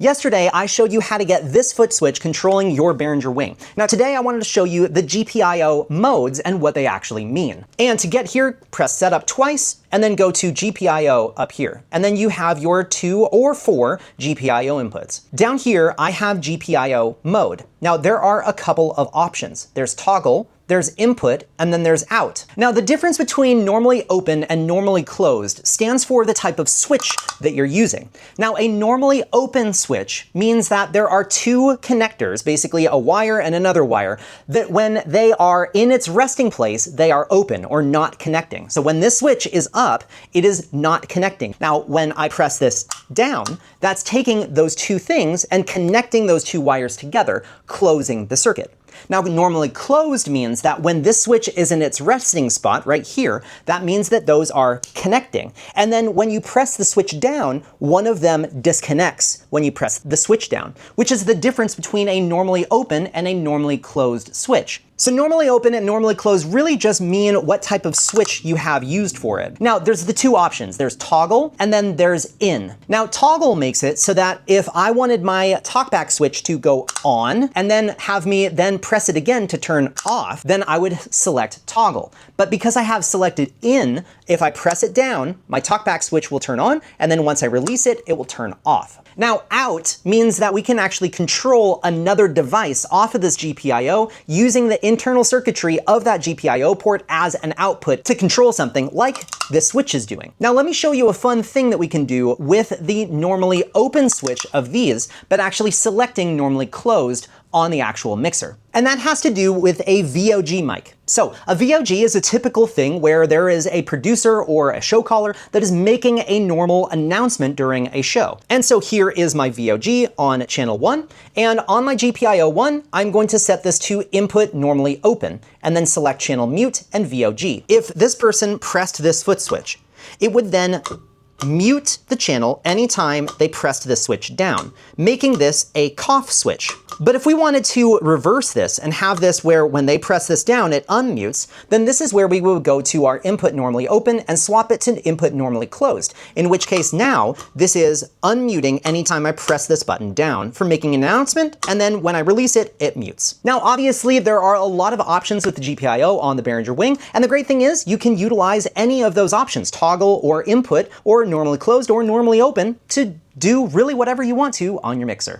Yesterday, I showed you how to get this foot switch controlling your Behringer WING. Now today, I wanted to show you the GPIO modes and what they actually mean. And to get here, press setup twice, and then go to GPIO up here. And then you have your 2 or 4 GPIO inputs. Down here, I have GPIO mode. Now there are a couple of options. There's toggle, there's input, and then there's out. Now the difference between normally open and normally closed stands for the type of switch that you're using. Now a normally open switch means that there are 2 connectors, basically a wire and another wire, that when they are in its resting place, they are open or not connecting. So when this switch is up, it is not connecting. Now when I press this down, that's taking those 2 things and connecting those 2 wires together, closing the circuit. Now, normally closed means that when this switch is in its resting spot right here, that means that those are connecting. And then when you press the switch down, one of them disconnects when you press the switch down, which is the difference between a normally open and a normally closed switch. So normally open and normally closed really just mean what type of switch you have used for it. Now there's the 2 options. There's toggle and then there's in. Now toggle makes it so that if I wanted my talkback switch to go on and then have me then press it again to turn off, then I would select toggle. But because I have selected in, if I press it down, my talkback switch will turn on, and then once I release it, it will turn off. Now out means that we can actually control another device off of this GPIO using the internal circuitry of that GPIO port as an output to control something like this switch is doing. Now let me show you a fun thing that we can do with the normally open switch of these, but actually selecting normally closed on the actual mixer. And that has to do with a VOG mic. So a VOG is a typical thing where there is a producer or a show caller that is making a normal announcement during a show. And so here is my VOG on channel 1. And on my GPIO 1, I'm going to set this to input normally open and then select channel mute and VOG. If this person pressed this foot switch, it would then mute the channel anytime they pressed the switch down, making this a cough switch. But if we wanted to reverse this and have this where when they press this down, it unmutes, then this is where we would go to our input normally open and swap it to input normally closed, in which case now this is unmuting anytime I press this button down for making an announcement, and then when I release it, it mutes. Now obviously there are a lot of options with the GPIO on the Behringer WING, and the great thing is you can utilize any of those options, toggle or input or normally closed or normally open, to do really whatever you want to on your mixer.